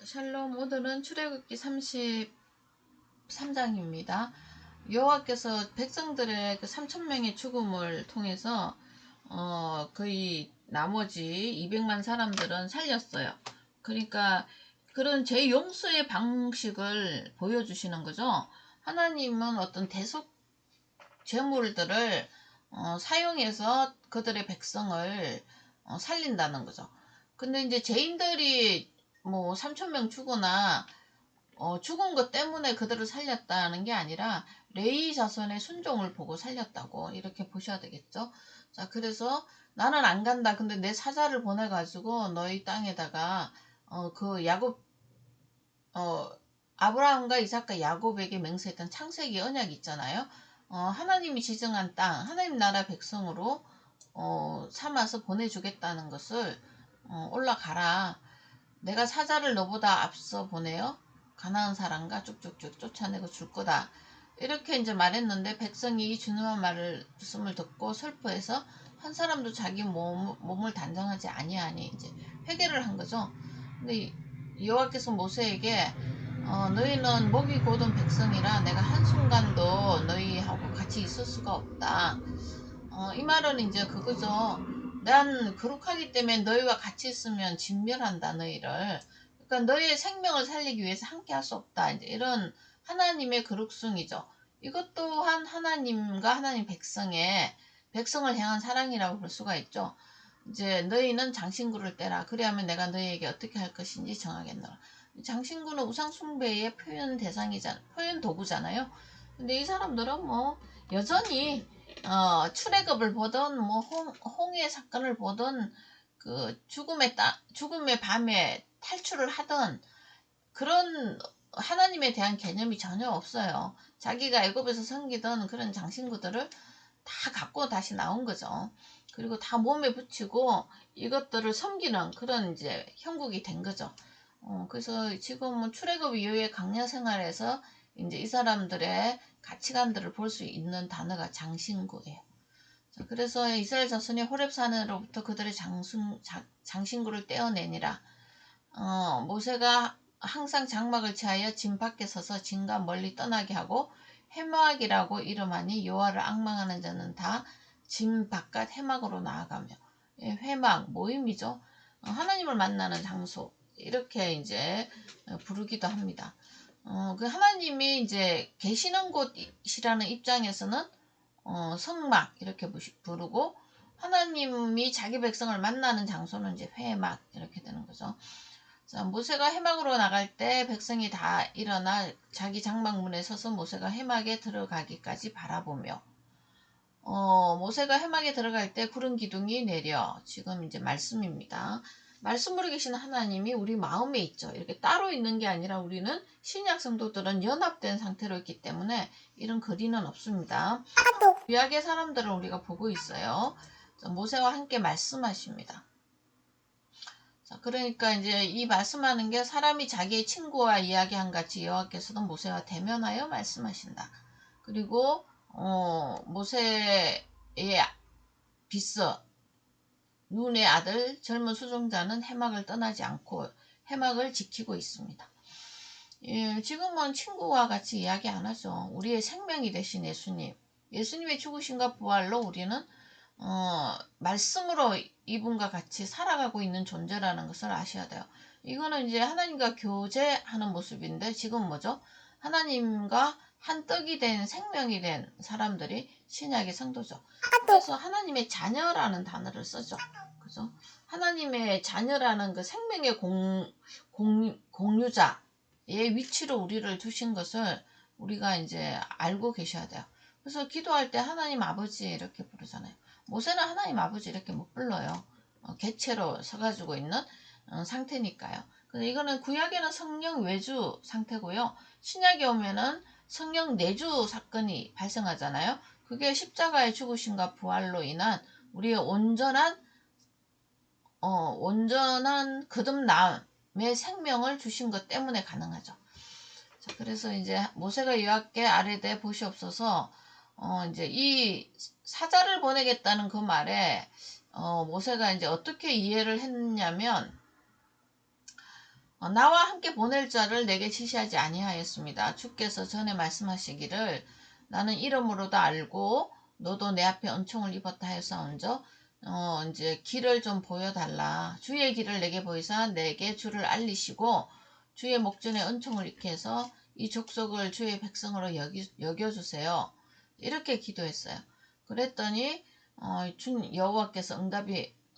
샬롬. 오늘은 출애굽기 33장입니다. 여호와께서 백성들의 그 3,000명의 죽음을 통해서 거의 나머지 200만 사람들은 살렸어요. 그러니까 그런 재용서의 방식을 보여주시는 거죠. 하나님은 어떤 대속 재물들을 사용해서 그들의 백성을 살린다는 거죠. 근데 이제 죄인들이 뭐 3,000명 죽거나 죽은 것 때문에 그들을 살렸다는 게 아니라 레위 자손의 순종을 보고 살렸다고 이렇게 보셔야 되겠죠. 자, 그래서 나는 안 간다. 근데 내 사자를 보내가지고 너희 땅에다가 그 야곱 아브라함과 이삭과 야곱에게 맹세했던 창세기 언약이 있잖아요. 하나님이 지정한 땅, 하나님 나라 백성으로 삼아서 보내주겠다는 것을 올라가라. 내가 사자를 너보다 앞서 보내어 가나안 사람과 쭉쭉쭉 쫓아내고 줄 거다. 이렇게 이제 말했는데 백성이 이 준엄한 말씀을 듣고 슬퍼해서 한 사람도 자기 몸을 단정하지 아니하니 이제 회개를 한 거죠. 근데 여호와께서 모세에게 너희는 목이 곧은 백성이라 내가 한순간도 너희하고 같이 있을 수가 없다. 이 말은 이제 그거죠. 난 거룩하기 때문에 너희와 같이 있으면 진멸한다 너희를. 그러니까 너희의 생명을 살리기 위해서 함께 할 수 없다. 이제 이런 하나님의 거룩성이죠. 이것 또한 하나님과 하나님 백성을 향한 사랑이라고 볼 수가 있죠. 이제 너희는 장신구를 떼라. 그래야면 내가 너희에게 어떻게 할 것인지 정하겠노라. 장신구는 우상 숭배의 표현 대상이잖아, 표현 도구잖아요. 근데 이 사람들은 뭐 여전히 출애굽을 보던 뭐 홍해 사건을 보던 그 죽음의 밤에 탈출을 하던 그런 하나님에 대한 개념이 전혀 없어요. 자기가 애굽에서 섬기던 그런 장신구들을 다 갖고 다시 나온 거죠. 그리고 다 몸에 붙이고 이것들을 섬기는 그런 이제 형국이 된 거죠. 그래서 지금 출애굽 이후의 강야 생활에서 이제 이 사람들의 가치관들을 볼 수 있는 단어가 장신구예요. 자, 그래서 이스라엘 자손이 호렙산으로부터 그들의 장신구를 떼어내니라. 모세가 항상 장막을 취하여 진 밖에 서서 진과 멀리 떠나게 하고 해막이라고 이름하니 여호와를 앙망하는 자는 다 진 바깥 해막으로 나아가며, 회막 모임이죠. 하나님을 만나는 장소 이렇게 이제 부르기도 합니다. 그 하나님이 이제 계시는 곳이라는 입장에서는 성막 이렇게 부르고, 하나님이 자기 백성을 만나는 장소는 이제 회막 이렇게 되는 거죠. 자, 모세가 해막으로 나갈 때 백성이 다 일어나 자기 장막문에 서서 모세가 해막에 들어가기까지 바라보며, 모세가 해막에 들어갈 때 구름 기둥이 내려, 지금 이제 말씀입니다. 말씀으로 계신 하나님이 우리 마음에 있죠. 이렇게 따로 있는 게 아니라 우리는 신약 성도들은 연합된 상태로 있기 때문에 이런 거리는 없습니다. 구약의 사람들을 우리가 보고 있어요. 모세와 함께 말씀하십니다. 자, 그러니까 이제 이 말씀하는 게 사람이 자기의 친구와 이야기한 같이 여호와께서도 모세와 대면하여 말씀하신다. 그리고 모세의 비서 눈의 아들 젊은 수종자는 해막을 떠나지 않고 해막을 지키고 있습니다. 지금은 친구와 같이 이야기 안 하죠. 우리의 생명이 되신 예수님의 죽으심과 부활로 우리는 말씀으로 이분과 같이 살아가고 있는 존재라는 것을 아셔야 돼요. 이거는 이제 하나님과 교제하는 모습인데, 지금 뭐죠? 하나님과 한 떡이 된 생명이 된 사람들이 신약의 성도죠. 그래서 하나님의 자녀라는 단어를 쓰죠. 그죠? 하나님의 자녀라는 그 생명의 공유자의 위치로 우리를 두신 것을 우리가 이제 알고 계셔야 돼요. 그래서 기도할 때 하나님 아버지 이렇게 부르잖아요. 모세는 하나님 아버지 이렇게 못 불러요. 개체로 서가지고 있는 상태니까요. 근데 이거는 구약에는 성령 외주 상태고요. 신약에 오면은 성령 내주 사건이 발생하잖아요. 그게 십자가의 죽으심과 부활로 인한 우리의 온전한 거듭남의 생명을 주신 것 때문에 가능하죠. 자, 그래서 이제 모세가 이와께 아뢰되 보시옵소서. 이제 이 사자를 보내겠다는 그 말에 모세가 이제 어떻게 이해를 했냐면, 나와 함께 보낼 자를 내게 지시하지 아니하였습니다. 주께서 전에 말씀하시기를 나는 이름으로도 알고 너도 내 앞에 은총을 입었다 하였사온저 이제 길을 좀 보여달라. 주의 길을 내게 보이사 내게 주를 알리시고 주의 목전에 은총을 입게 해서 이 족속을 주의 백성으로 여겨주세요. 이렇게 기도했어요. 그랬더니 여호와께서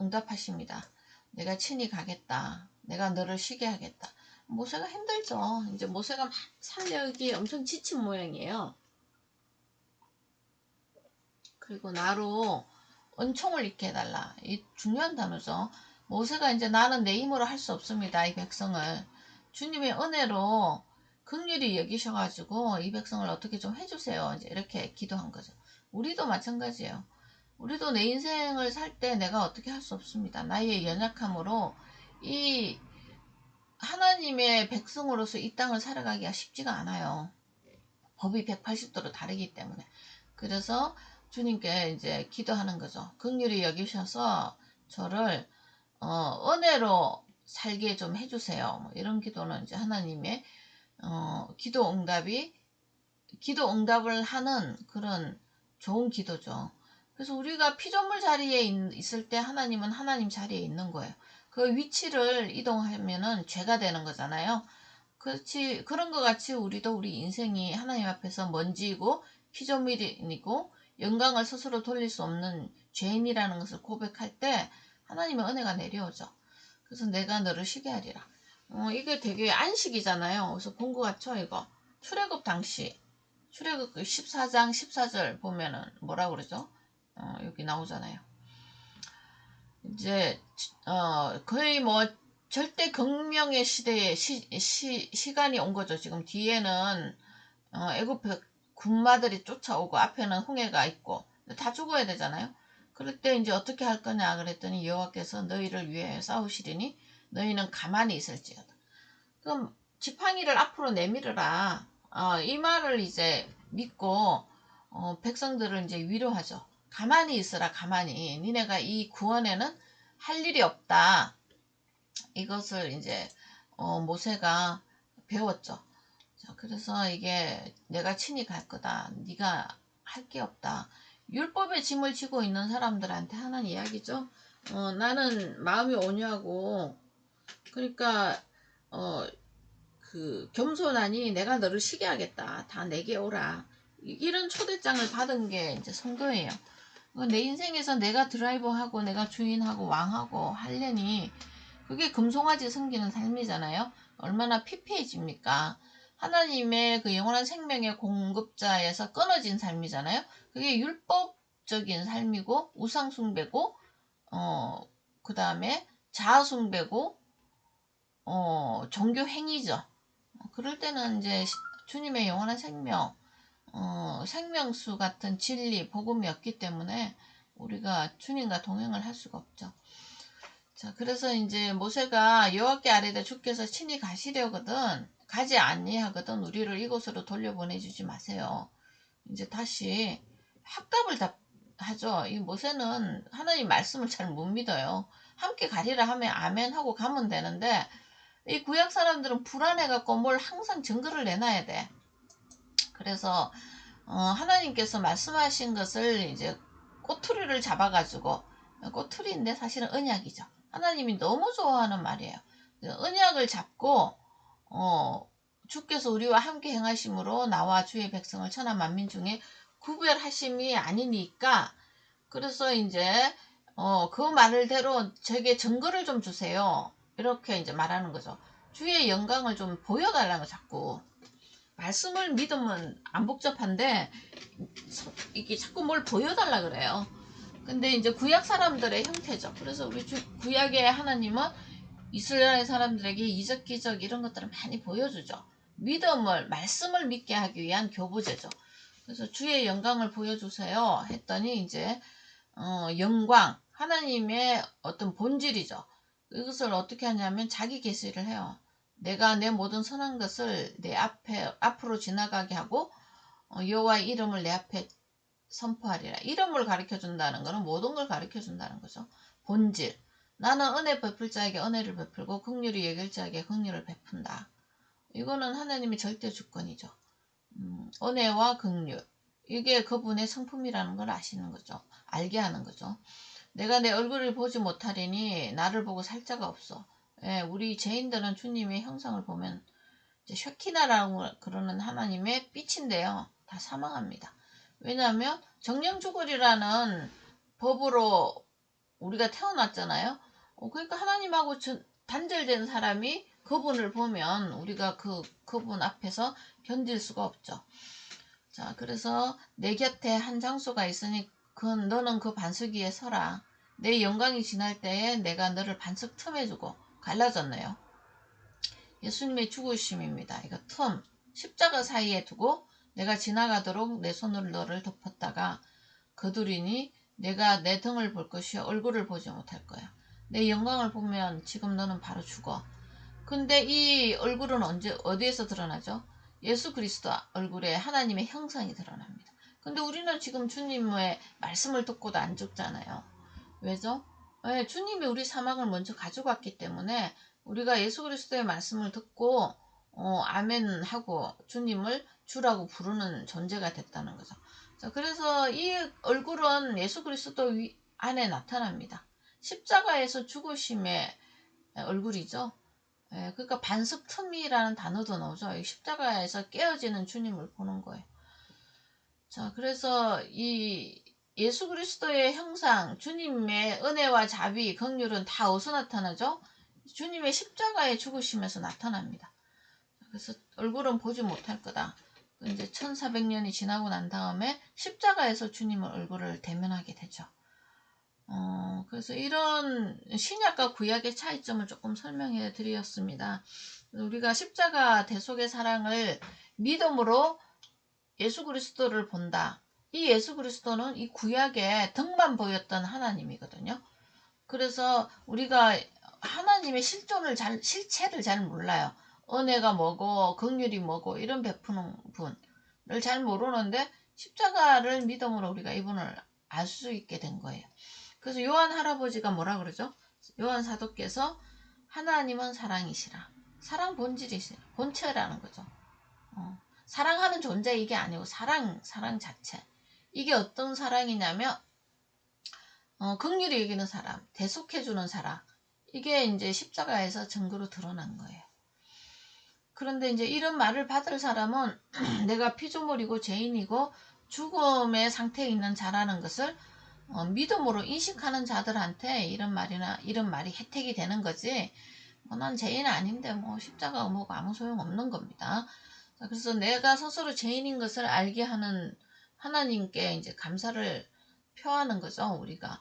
응답하십니다. 내가 친히 가겠다. 내가 너를 쉬게 하겠다. 모세가 힘들죠. 이제 모세가 막 살려기 엄청 지친 모양이에요. 그리고 나로 은총을 입게 해달라. 이 중요한 단어죠. 모세가 이제 나는 내 힘으로 할 수 없습니다. 이 백성을. 주님의 은혜로 긍휼히 여기셔가지고 이 백성을 어떻게 좀 해주세요. 이제 이렇게 기도한 거죠. 우리도 마찬가지예요. 우리도 내 인생을 살 때 내가 어떻게 할 수 없습니다. 나의 연약함으로 이 하나님의 백성으로서 이 땅을 살아가기가 쉽지가 않아요. 법이 180도로 다르기 때문에. 그래서 주님께 이제 기도하는 거죠. 긍휼히 여기셔서 저를 은혜로 살게 좀 해주세요. 뭐 이런 기도는 이제 하나님의 기도 응답을 하는 그런 좋은 기도죠. 그래서 우리가 피조물 자리에 있을 때 하나님은 하나님 자리에 있는 거예요. 그 위치를 이동하면은 죄가 되는 거잖아요. 그렇지, 그런 것 같이 우리도 우리 인생이 하나님 앞에서 먼지이고 피조물이고 영광을 스스로 돌릴 수 없는 죄인이라는 것을 고백할 때 하나님의 은혜가 내려오죠. 그래서 내가 너를 쉬게 하리라. 이게 되게 안식이잖아요. 그래서 본 것 같죠, 이거. 출애굽 당시. 출애굽 14장 14절 보면은 뭐라 그러죠? 여기 나오잖아요. 이제 거의 뭐 절대 극명의 시대에 시간이 온 거죠. 지금 뒤에는 애굽 군마들이 쫓아오고 앞에는 홍해가 있고 다 죽어야 되잖아요. 그럴 때 이제 어떻게 할 거냐 그랬더니 여호와께서 너희를 위해 싸우시리니 너희는 가만히 있을지어다. 그럼 지팡이를 앞으로 내밀어라. 이 말을 이제 믿고 백성들을 이제 위로하죠. 가만히 있으라 가만히. 니네가 이 구원에는 할 일이 없다. 이것을 이제 모세가 배웠죠. 자, 그래서 이게 내가 친히 갈 거다. 네가 할 게 없다. 율법의 짐을 지고 있는 사람들한테 하는 이야기죠. 나는 마음이 온유하고 그러니까 겸손하니 내가 너를 쉬게 하겠다. 다 내게 오라. 이런 초대장을 받은 게 이제 성도예요. 내 인생에서 내가 드라이버하고 내가 주인하고 왕하고 하려니 그게 금송아지 섬기는 삶이잖아요. 얼마나 피폐해집니까? 하나님의 그 영원한 생명의 공급자에서 끊어진 삶이잖아요. 그게 율법적인 삶이고 우상숭배고 그 다음에 자아숭배고 종교 행위죠. 그럴 때는 이제 주님의 영원한 생명 생명수 같은 진리, 복음이 없기 때문에 우리가 주님과 동행을 할 수가 없죠. 자, 그래서 이제 모세가 여호와께 아뢰되 주께서 친히 가시려거든 가지 아니하거든 우리를 이곳으로 돌려보내주지 마세요. 이제 다시 확답을 하죠. 이 모세는 하나님 말씀을 잘 못 믿어요. 함께 가리라 하면 아멘 하고 가면 되는데 이 구약 사람들은 불안해갖고 뭘 항상 증거를 내놔야 돼. 그래서 하나님께서 말씀하신 것을 이제 꼬투리를 잡아가지고 꼬투리인데 사실은 언약이죠. 하나님이 너무 좋아하는 말이에요. 언약을 잡고 주께서 우리와 함께 행하심으로 나와 주의 백성을 천하 만민 중에 구별하심이 아니니까 그래서 이제 그 말대로 제게 증거를 좀 주세요. 이렇게 이제 말하는 거죠. 주의 영광을 좀 보여달라는 거 자꾸. 말씀을 믿으면 안 복잡한데 이게 자꾸 뭘 보여달라 그래요. 근데 이제 구약 사람들의 형태죠. 그래서 우리 구약의 하나님은 이스라엘 사람들에게 이적 기적 이런 것들을 많이 보여주죠. 말씀을 믿게 하기 위한 교부제죠. 그래서 주의 영광을 보여주세요 했더니 이제 영광 하나님의 어떤 본질이죠. 이것을 어떻게 하냐면 자기 계시를 해요. 내가 내 모든 선한 것을 내 앞으로 지나가게 하고 여호와의 이름을 내 앞에 선포하리라. 이름을 가르쳐 준다는 것은 모든 걸 가르쳐 준다는 거죠. 본질. 나는 은혜 베풀 자에게 은혜를 베풀고 긍휼히 여길 자에게 긍휼을 베푼다. 이거는 하나님의 절대 주권이죠. 은혜와 긍휼. 이게 그분의 성품이라는 걸 아시는 거죠. 알게 하는 거죠. 내가 내 얼굴을 보지 못하리니 나를 보고 살 자가 없어. 예, 우리 죄인들은 주님의 형상을 보면 셔키나라고 그러는 하나님의 빛인데요. 다 사망합니다. 왜냐하면 정령주골이라는 법으로 우리가 태어났잖아요. 그러니까 하나님하고 단절된 사람이 그분을 보면 우리가 그분 앞에서 견딜 수가 없죠. 자, 그래서 내 곁에 한 장소가 있으니 너는 그 반석 위에 서라. 내 영광이 지날 때에 내가 너를 반석 틈에 두고 갈라졌네요. 예수님의 죽으심입니다. 이거 틈, 십자가 사이에 두고 내가 지나가도록 내 손으로 너를 덮었다가 거두리니 내가 내 등을 볼 것이요 얼굴을 보지 못할 거야. 내 영광을 보면 지금 너는 바로 죽어. 근데 이 얼굴은 어디에서 드러나죠? 예수 그리스도 얼굴에 하나님의 형상이 드러납니다. 근데 우리는 지금 주님의 말씀을 듣고도 안 죽잖아요. 왜죠? 네, 주님이 우리 사망을 먼저 가져갔기 때문에 우리가 예수 그리스도의 말씀을 듣고 아멘 하고 주님을 주라고 부르는 존재가 됐다는 거죠. 자, 그래서 이 얼굴은 예수 그리스도 안에 나타납니다. 십자가에서 죽으심의 얼굴이죠. 예, 그러니까 반석 틈이라는 단어도 나오죠. 십자가에서 깨어지는 주님을 보는 거예요. 자, 그래서 이 예수 그리스도의 형상, 주님의 은혜와 자비, 긍휼은 다 어디서 나타나죠? 주님의 십자가에 죽으시면서 나타납니다. 그래서 얼굴은 보지 못할 거다. 이제 1400년이 지나고 난 다음에 십자가에서 주님의 얼굴을 대면하게 되죠. 그래서 이런 신약과 구약의 차이점을 조금 설명해 드렸습니다. 우리가 십자가 대속의 사랑을 믿음으로 예수 그리스도를 본다. 이 예수 그리스도는 이 구약에 등만 보였던 하나님이거든요. 그래서 우리가 하나님의 실체를 잘 몰라요. 은혜가 뭐고 긍휼이 뭐고 이런 베푸는 분을 잘 모르는데 십자가를 믿음으로 우리가 이분을 알 수 있게 된 거예요. 그래서 요한 할아버지가 뭐라 그러죠? 요한 사도께서 하나님은 사랑이시라. 사랑 본질이시라. 본체라는 거죠. 사랑하는 존재 이게 아니고 사랑 자체. 이게 어떤 사랑이냐면 긍휼히 여기는 사람, 대속해주는 사람. 이게 이제 십자가에서 증거로 드러난 거예요. 그런데 이제 이런 말을 받을 사람은 내가 피조물이고 죄인이고 죽음의 상태에 있는 자라는 것을 믿음으로 인식하는 자들한테 이런 말이 혜택이 되는 거지. 난 죄인 아닌데 십자가가 뭐고 아무 소용 없는 겁니다. 그래서 내가 스스로 죄인인 것을 알게 하는 하나님께 이제 감사를 표하는 거죠, 우리가.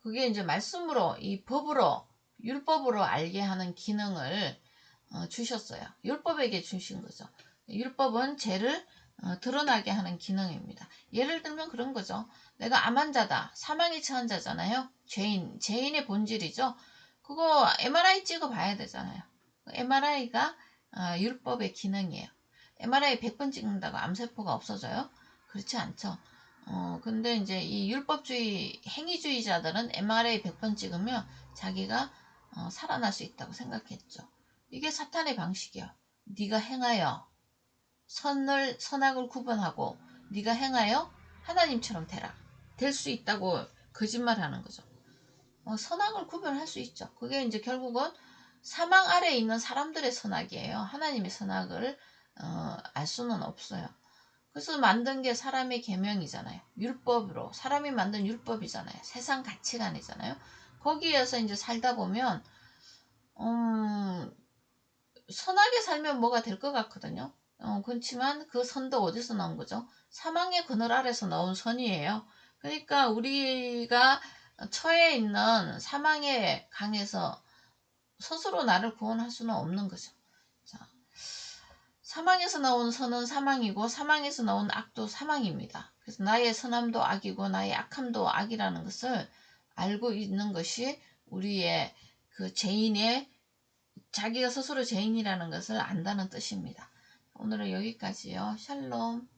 그게 이제 말씀으로, 이 법으로, 율법으로 알게 하는 기능을 주셨어요. 율법에게 주신 거죠. 율법은 죄를 드러나게 하는 기능입니다. 예를 들면 그런 거죠. 내가 암 환자다. 사망에 처한 자잖아요. 죄인의 본질이죠. 그거 MRI 찍어 봐야 되잖아요. MRI가 율법의 기능이에요. MRI 100번 찍는다고 암세포가 없어져요? 그렇지 않죠. 근데 이제 이 율법주의, 행위주의자들은 MRI 100번 찍으면 자기가 살아날 수 있다고 생각했죠. 이게 사탄의 방식이야. 네가 행하여 선악을 구분하고 네가 행하여 하나님처럼 되라. 될 수 있다고 거짓말하는 거죠. 선악을 구별할 수 있죠. 그게 이제 결국은 사망 아래에 있는 사람들의 선악이에요. 하나님의 선악을 알 수는 없어요. 그래서 만든 게 사람의 계명이잖아요. 율법으로 사람이 만든 율법이잖아요. 세상 가치관이잖아요. 거기에서 이제 살다 보면 선하게 살면 뭐가 될 것 같거든요. 그렇지만 그 선도 어디서 나온 거죠? 사망의 그늘 아래서 나온 선이에요. 그러니까 우리가 처해 있는 사망의 강에서 스스로 나를 구원할 수는 없는 거죠. 자, 사망에서 나온 선은 사망이고 사망에서 나온 악도 사망입니다. 그래서 나의 선함도 악이고 나의 악함도 악이라는 것을 알고 있는 것이 우리의 그 죄인의 자기가 스스로 죄인이라는 것을 안다는 뜻입니다. 오늘은 여기까지요. 샬롬.